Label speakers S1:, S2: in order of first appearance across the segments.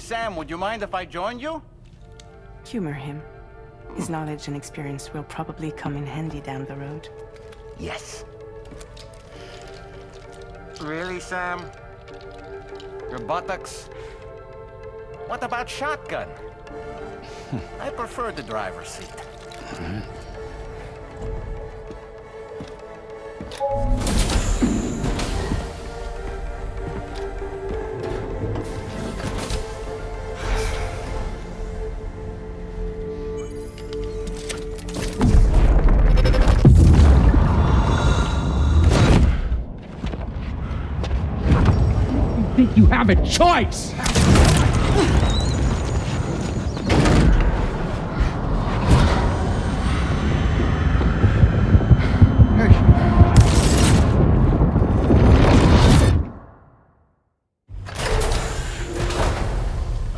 S1: Sam, would you mind if I joined you?
S2: Humor him. His knowledge and experience will probably come in handy down the road.
S1: Yes. Really, Sam? Your buttocks? What about shotgun? I prefer the driver's seat.
S3: Think you have a choice?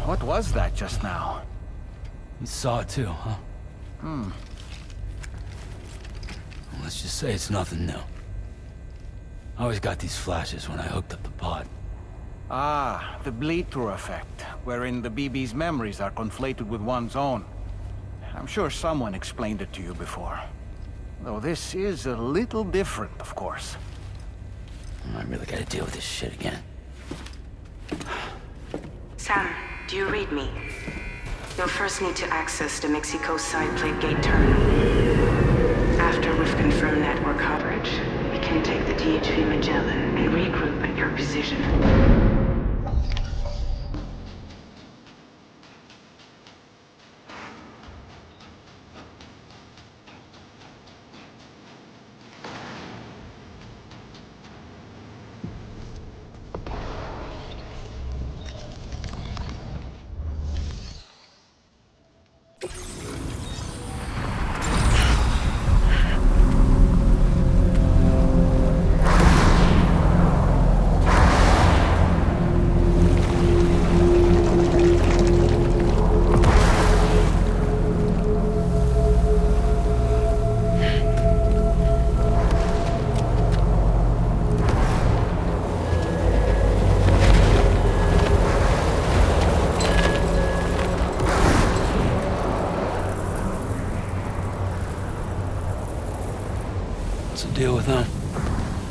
S1: What was that just now?
S4: You saw it too, huh? Well, let's just say it's nothing new. I always got these flashes when I hooked up the pod.
S1: Ah, the bleed-through effect, wherein the BB's memories are conflated with one's own. I'm sure someone explained it to you before. Though this is a little different, of course.
S4: I really gotta deal with this shit again.
S2: Sam, do you read me? You'll first need to access the Mexico side plate gate terminal. After we've confirmed network coverage, we can take the DHV Magellan and regroup at your position.
S4: Deal with them.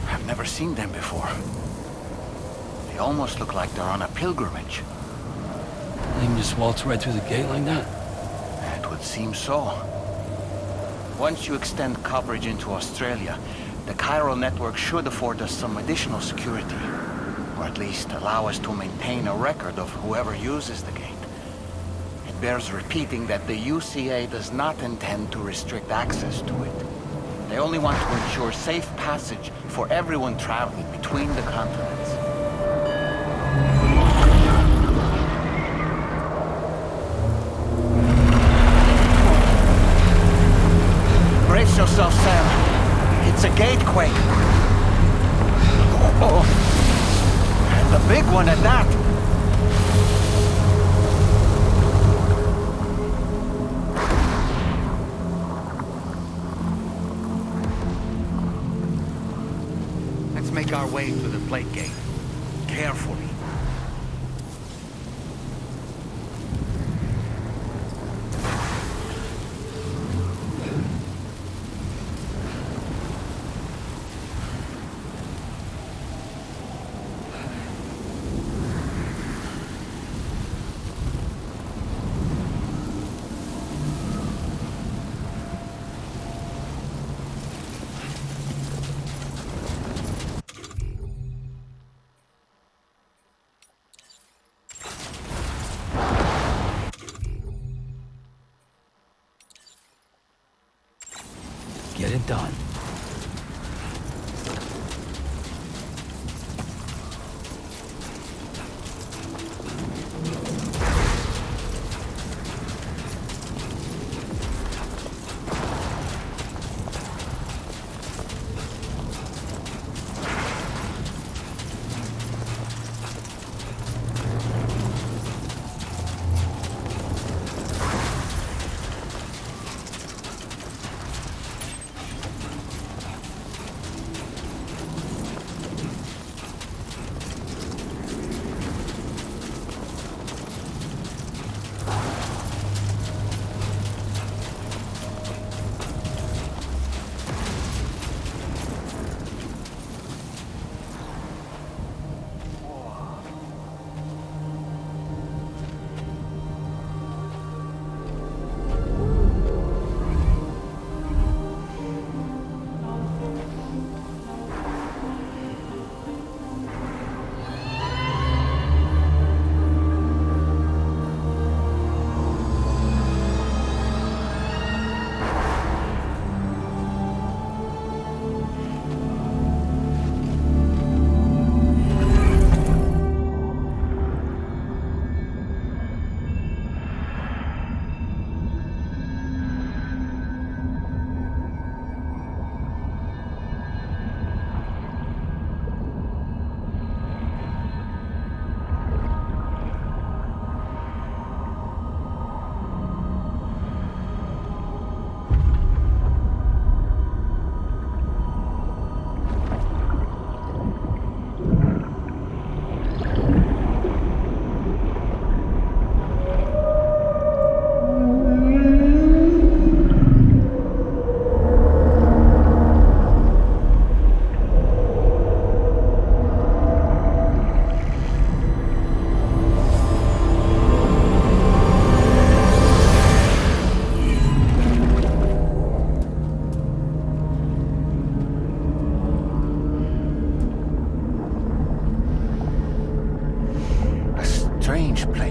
S1: I've never seen them before. They almost look like they're on a pilgrimage.
S4: They can just waltz right through the gate like that?
S1: It would seem so. Once you extend coverage into Australia, the Chiral Network should afford us some additional security. Or at least allow us to maintain a record of whoever uses the gate. It bears repeating that the UCA does not intend to restrict access to it. They only want to ensure safe passage for everyone traveling between the continents. Brace yourself, Sam. It's a gatequake. Oh, and a big one at that. Make our way to the plate gate. Carefully.
S4: Get it done.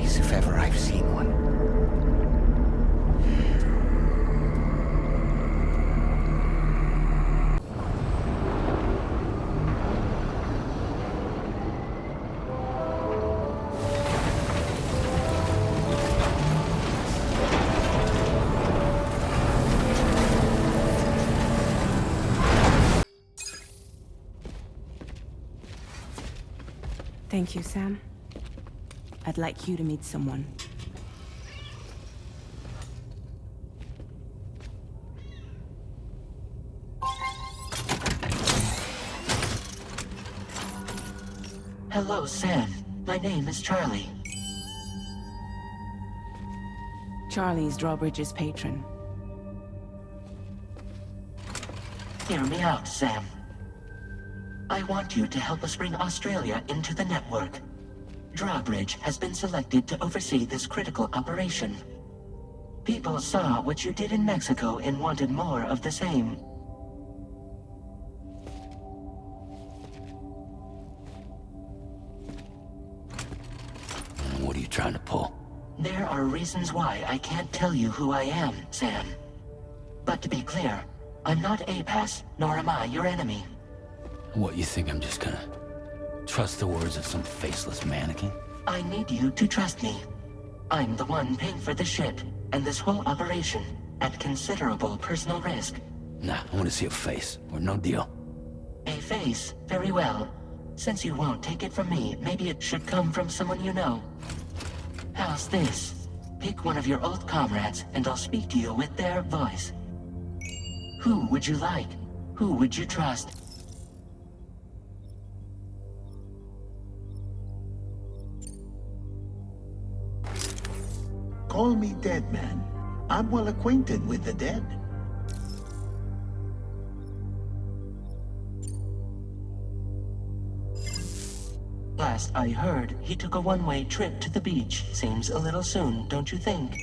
S1: face if ever I've seen one.
S2: Thank you, Sam. I'd like you to meet someone.
S5: Hello, Sam. My name is Charlie.
S2: Charlie's Drawbridge's patron.
S5: Hear me out, Sam. I want you to help us bring Australia into the network. Drawbridge has been selected to oversee this critical operation. People saw what you did in Mexico and wanted more of the same.
S4: What are you trying to pull?
S5: There are reasons why I can't tell you who I am, Sam. But to be clear, I'm not APAS, nor am I your enemy.
S4: What, you think I'm just gonna trust the words of some faceless mannequin?
S5: I need you to trust me. I'm the one paying for the ship and this whole operation at considerable personal risk.
S4: Nah, I want to see a face, or no deal.
S5: A face? Very well. Since you won't take it from me, maybe it should come from someone you know. How's this? Pick one of your old comrades, and I'll speak to you with their voice. Who would you like? Who would you trust?
S6: Call me dead man. I'm well acquainted with the dead.
S5: Last I heard, he took a one-way trip to the beach. Seems a little soon, don't you think?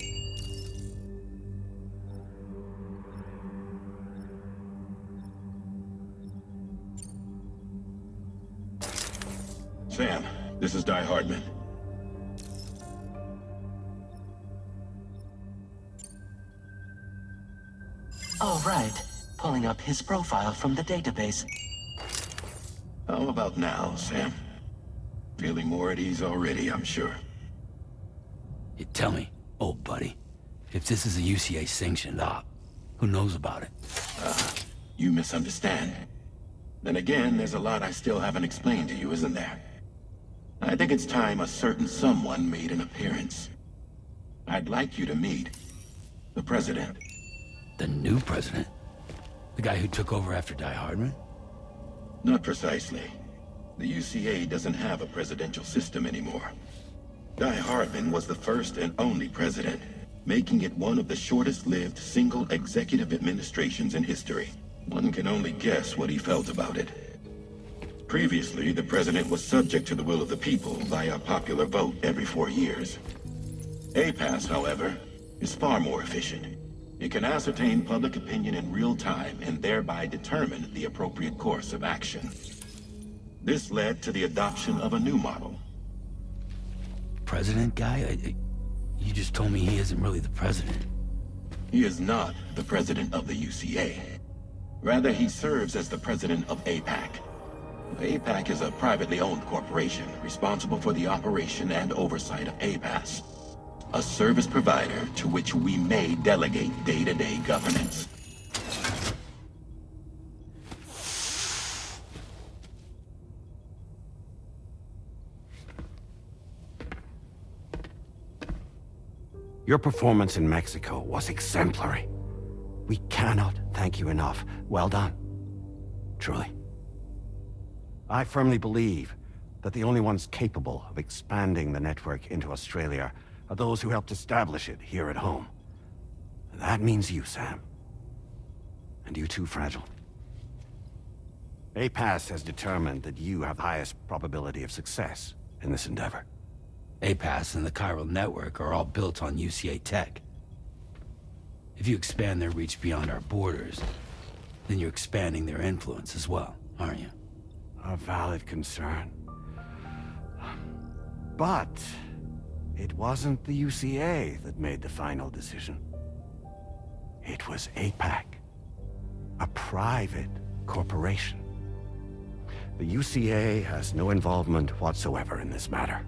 S7: Sam, this is Die Hardman.
S5: All right. Pulling up his profile from the database.
S7: How about now, Sam? Feeling more at ease already, I'm sure.
S4: You tell me, old buddy, if this is a UCA sanctioned op, who knows about it?
S7: You misunderstand. Then again, there's a lot I still haven't explained to you, isn't there? I think it's time a certain someone made an appearance. I'd like you to meet the President.
S4: The new president? The guy who took over after Die Hardman?
S7: Not precisely. The UCA doesn't have a presidential system anymore. Die Hardman was the first and only president, making it one of the shortest-lived single executive administrations in history. One can only guess what he felt about it. Previously, the president was subject to the will of the people via popular vote every 4 years. APAS, however, is far more efficient. It can ascertain public opinion in real time and thereby determine the appropriate course of action. This led to the adoption of a new model.
S4: President guy? You just told me he isn't really the president.
S7: He is not the president of the UCA. Rather, he serves as the president of APAC. APAC is a privately owned corporation responsible for the operation and oversight of APAS, a service provider to which we may delegate day-to-day governance.
S6: Your performance in Mexico was exemplary. We cannot thank you enough. Well done. Truly. I firmly believe that the only ones capable of expanding the network into Australia are those who helped establish it here at home. That means you, Sam. And you too, Fragile. APAS has determined that you have the highest probability of success in this endeavor.
S4: APAS and the Chiral Network are all built on UCA tech. If you expand their reach beyond our borders, then you're expanding their influence as well, aren't you?
S6: A valid concern. But It wasn't the UCA that made the final decision. It was APAC, a private corporation. The UCA has no involvement whatsoever in this matter.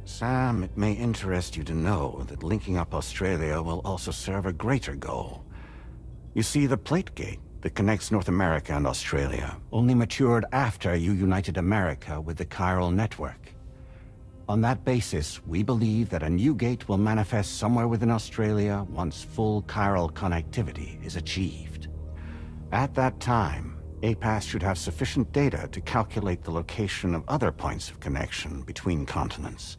S6: Sam, it may interest you to know that linking up Australia will also serve a greater goal. You see, the plate gate that connects North America and Australia only matured after you united America with the Chiral Network. On that basis, we believe that a new gate will manifest somewhere within Australia once full chiral connectivity is achieved. At that time, APAS should have sufficient data to calculate the location of other points of connection between continents.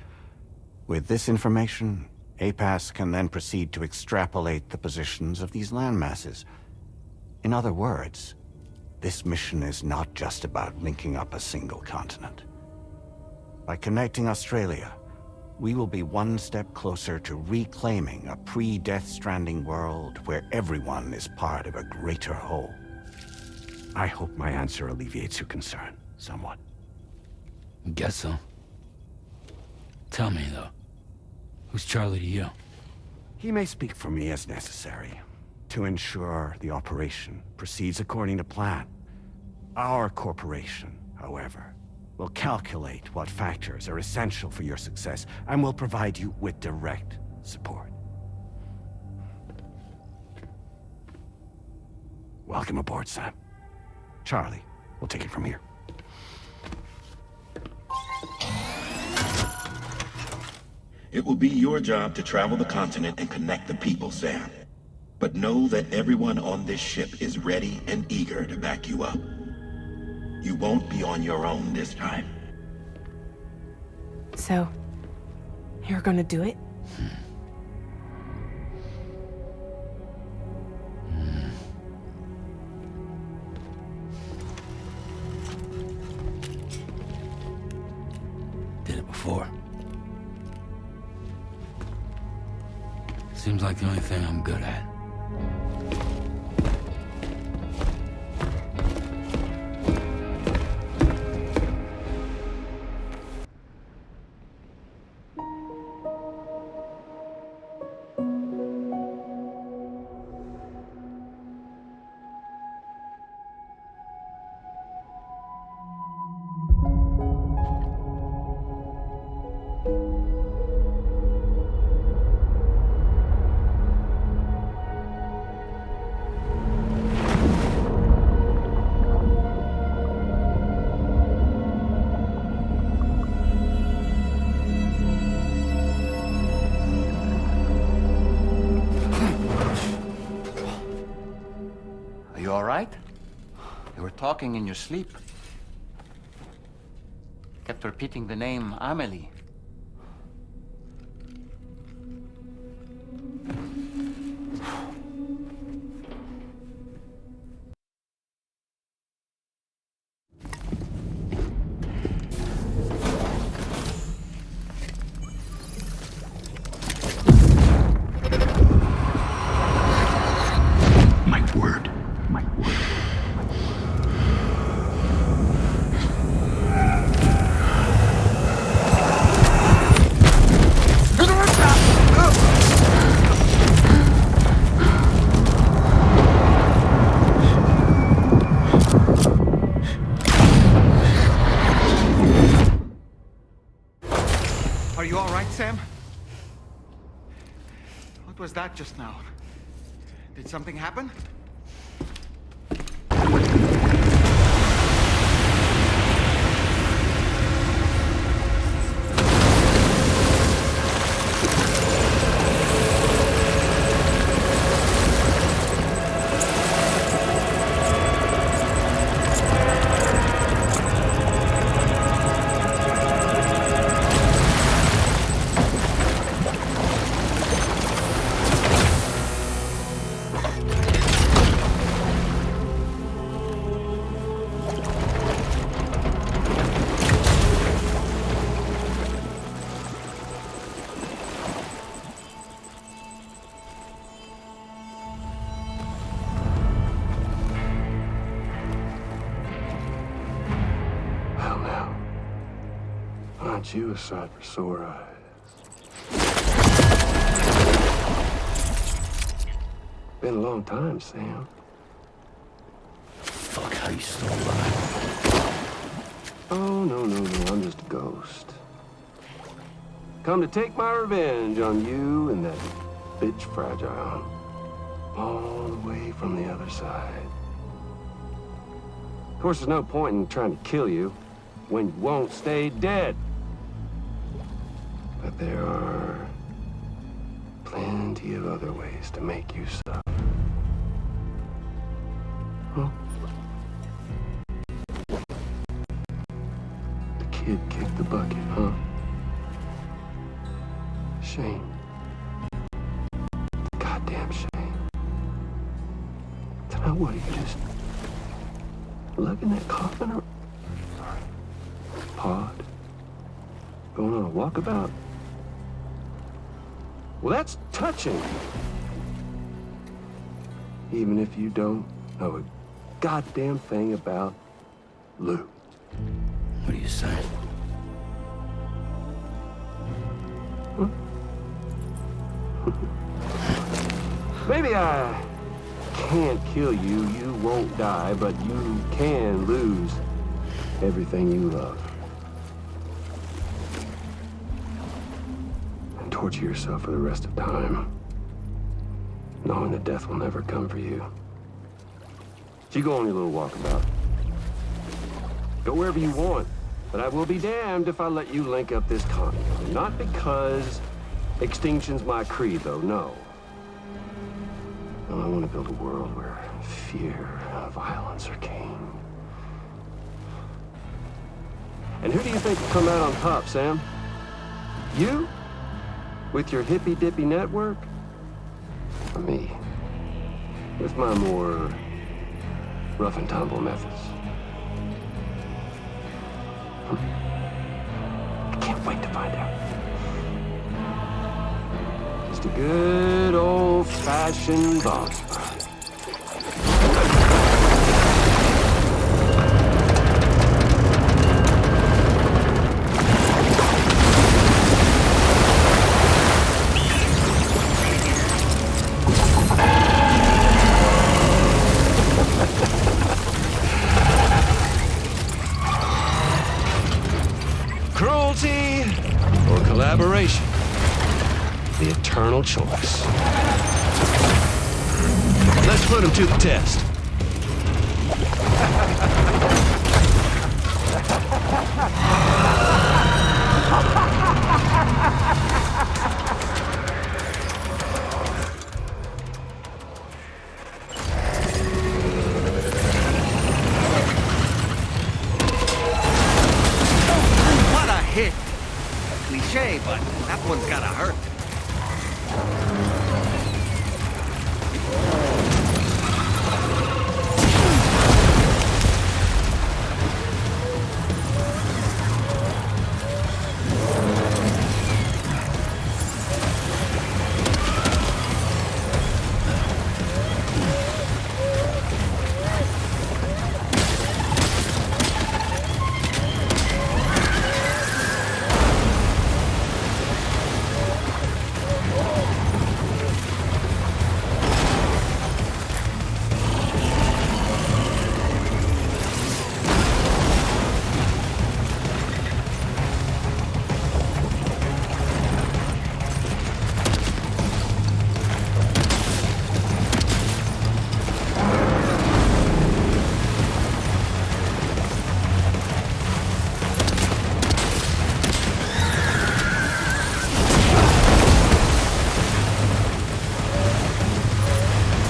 S6: With this information, APAS can then proceed to extrapolate the positions of these landmasses. In other words, this mission is not just about linking up a single continent. By connecting Australia, we will be one step closer to reclaiming a pre-Death Stranding world where everyone is part of a greater whole. I hope my answer alleviates your concern somewhat.
S4: Guess so. Tell me, though. Who's Charlie to you?
S6: He may speak for me as necessary, to ensure the operation proceeds according to plan. Our corporation, however, will calculate what factors are essential for your success and will provide you with direct support. Welcome aboard, Sam. Charlie, we'll take it from here.
S7: It will be your job to travel the continent and connect the people, Sam. But know that everyone on this ship is ready and eager to back you up. You won't be on your own this time.
S8: So, you're gonna do it?
S4: Did it before. Seems like the only thing I'm good at.
S1: Talking in your sleep. Kept repeating the name Amelie.
S6: My word.
S1: Are you all right, Sam? What was that just now? Did something happen?
S9: Aren't you a sight for sore eyes? long time, Sam.
S4: Fuck, how you still alive?
S9: Oh, no, I'm just a ghost. Come to take my revenge on you and that bitch Fragile. All the way from the other side. Of course, there's no point in trying to kill you when you won't stay dead. But there are plenty of other ways to make you suffer. Huh? The kid kicked the bucket, huh? Shame. Goddamn shame. So now what, are you just lugging that coffin or pod? Going on a walkabout? Well, that's touching. Even if you don't know a goddamn thing about Lou.
S4: What are you saying?
S9: Huh? Maybe I can't kill you, you won't die, but you can lose everything you love. And torture yourself for the rest of time, knowing that death will never come for you. So you go on your little walkabout. Go wherever you want, but I will be damned if I let you link up this continuity. Not because extinction's my creed, though, no. No, I want to build a world where fear and violence are king. And who do you think will come out on top, Sam? You? With your hippy-dippy network? Or me? With my more rough and tumble methods? I can't wait to find out. Just a good old-fashioned boss fight. Cruelty or collaboration? The eternal choice. Let's put him to the test.
S1: What a hit! Cliche, but that one's gotta hurt.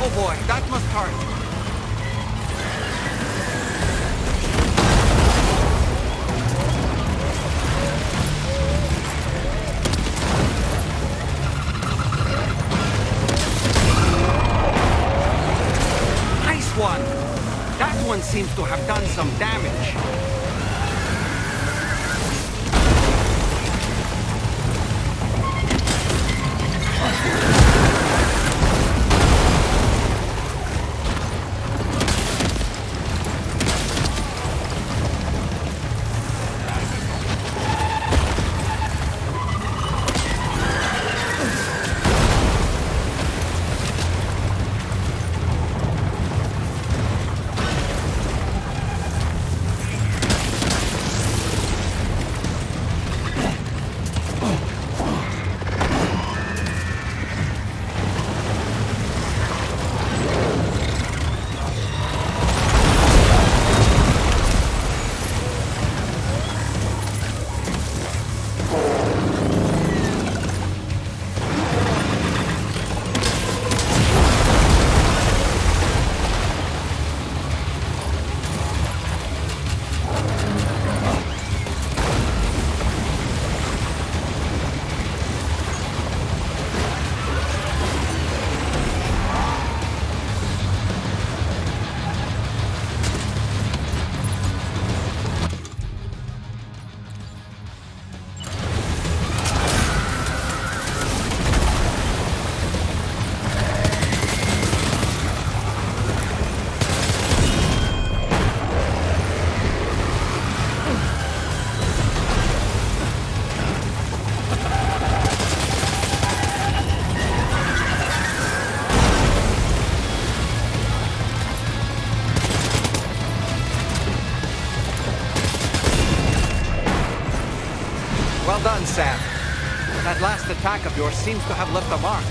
S1: Oh boy, that must hurt. Nice one! That one seems to have done some damage.
S10: Sam. That last attack of yours seems to have left a mark.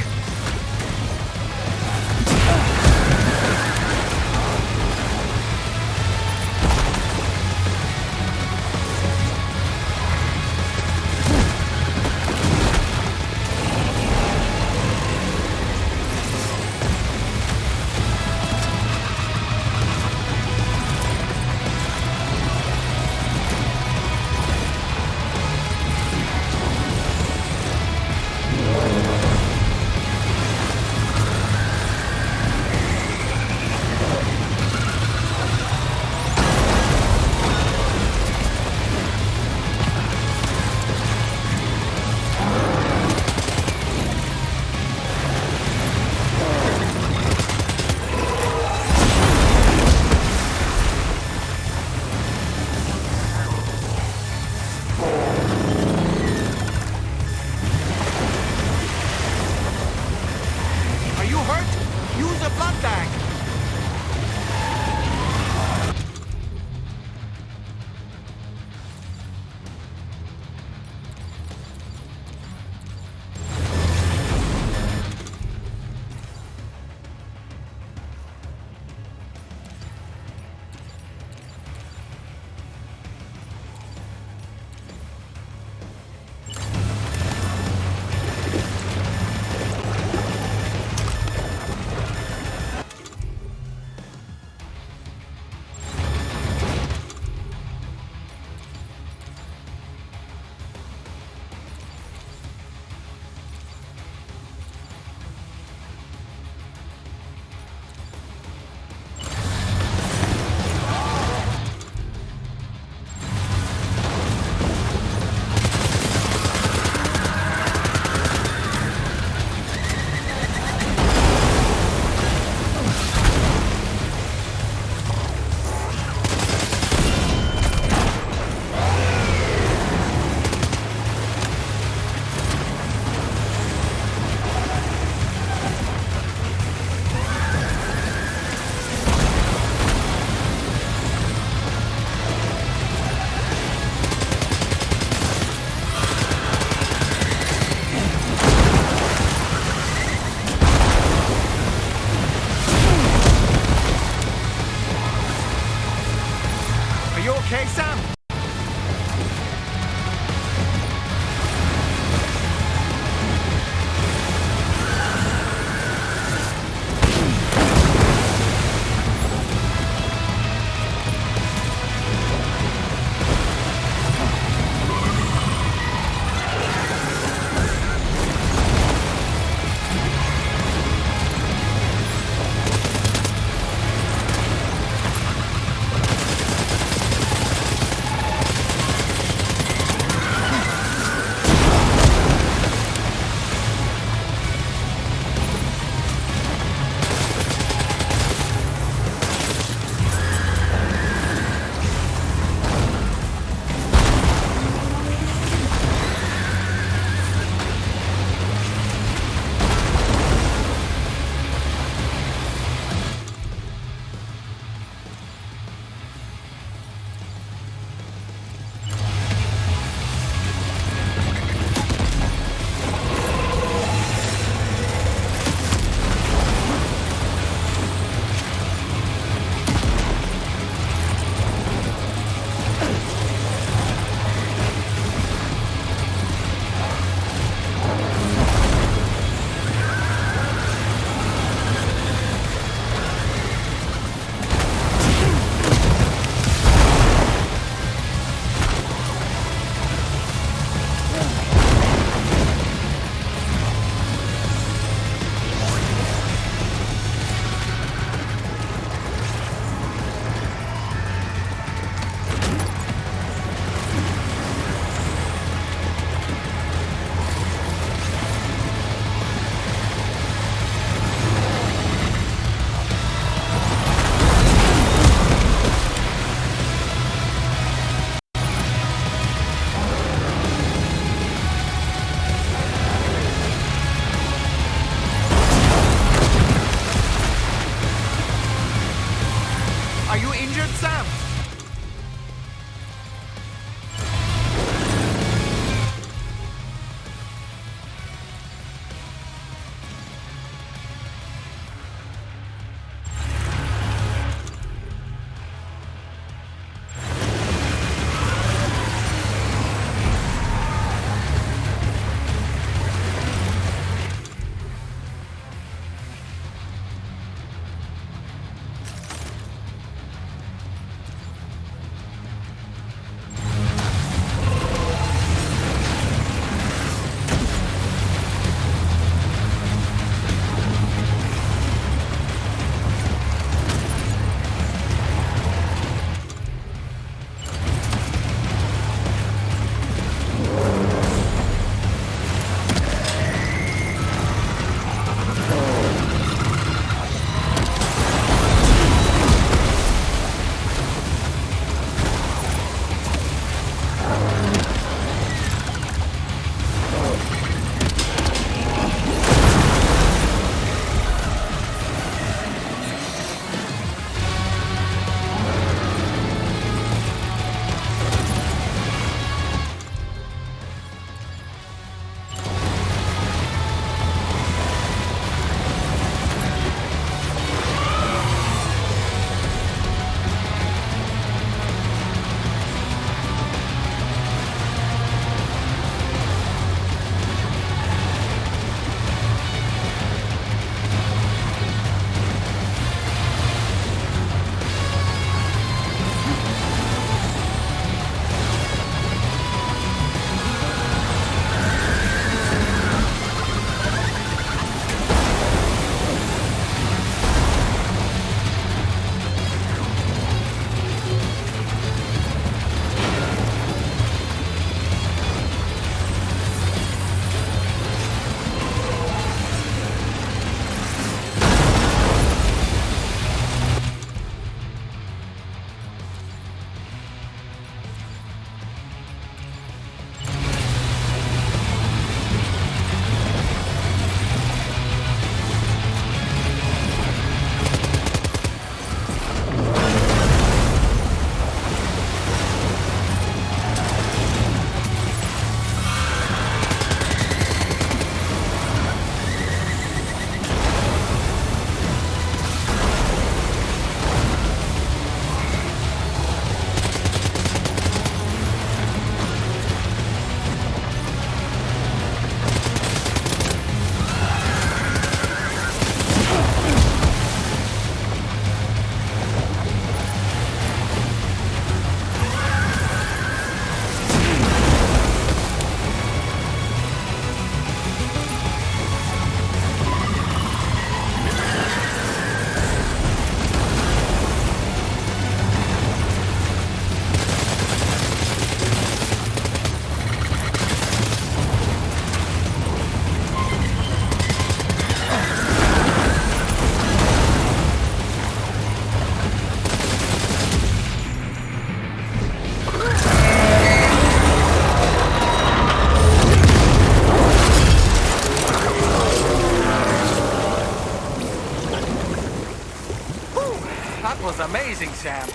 S10: was amazing, Sam.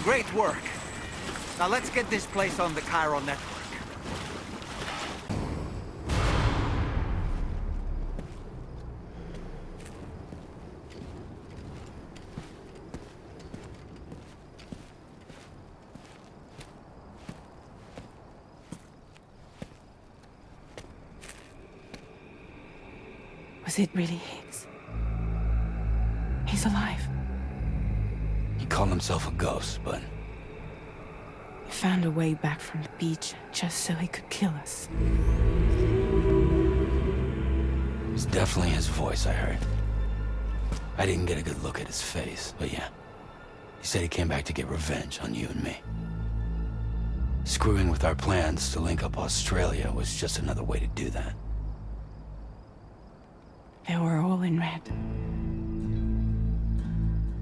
S10: Great work. Now let's get this place on the Chiral Network.
S8: Was it really Higgs? He's alive.
S4: He called himself a ghost, but
S8: He found a way back from the beach just so he could kill us.
S4: it was definitely his voice I heard. I didn't get a good look at his face, but yeah. He said he came back to get revenge on you and me. Screwing with our plans to link up Australia was just another way to do that.
S8: They were all in red.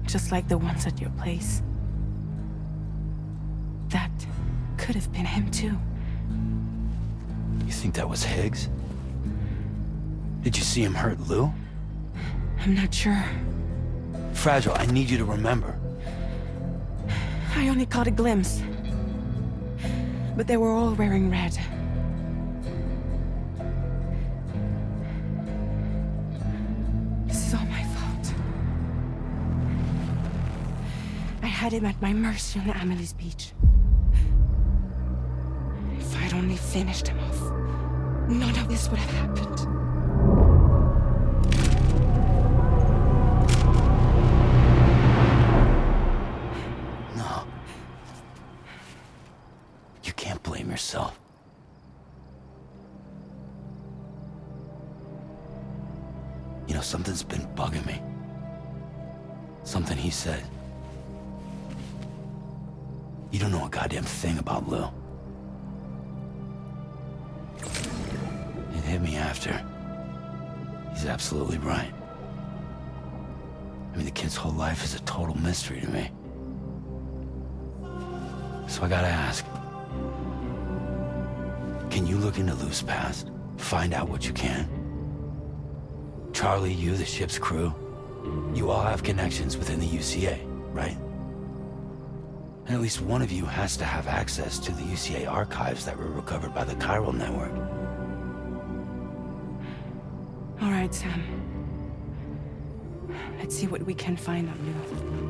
S8: Just like the ones at your place. That could have been him too.
S4: You think that was Higgs? Did you see him hurt Lou?
S8: I'm not sure.
S4: Fragile, I need you to remember.
S8: I only caught a glimpse. But they were all wearing red. This is all my fault. I had him at my mercy on Amelie's beach. If I'd only finished him off, none of this would have happened.
S4: No. You can't blame yourself. You know, something's been bugging me. Something he said. You don't know a goddamn thing about Lou. It hit me after. He's absolutely right. I mean, the kid's whole life is a total mystery to me. So I gotta ask. Can you look into Lou's past? Find out what you can? Charlie, you, the ship's crew, you all have connections within the UCA, right? And at least one of you has to have access to the UCA archives that were recovered by the Chiral Network.
S8: All right, Sam. Let's see what we can find on Lou.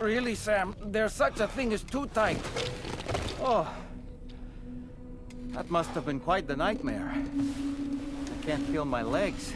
S3: Really, Sam? There's such a thing as too tight.
S1: Oh. That must have been quite the nightmare. I can't feel my legs.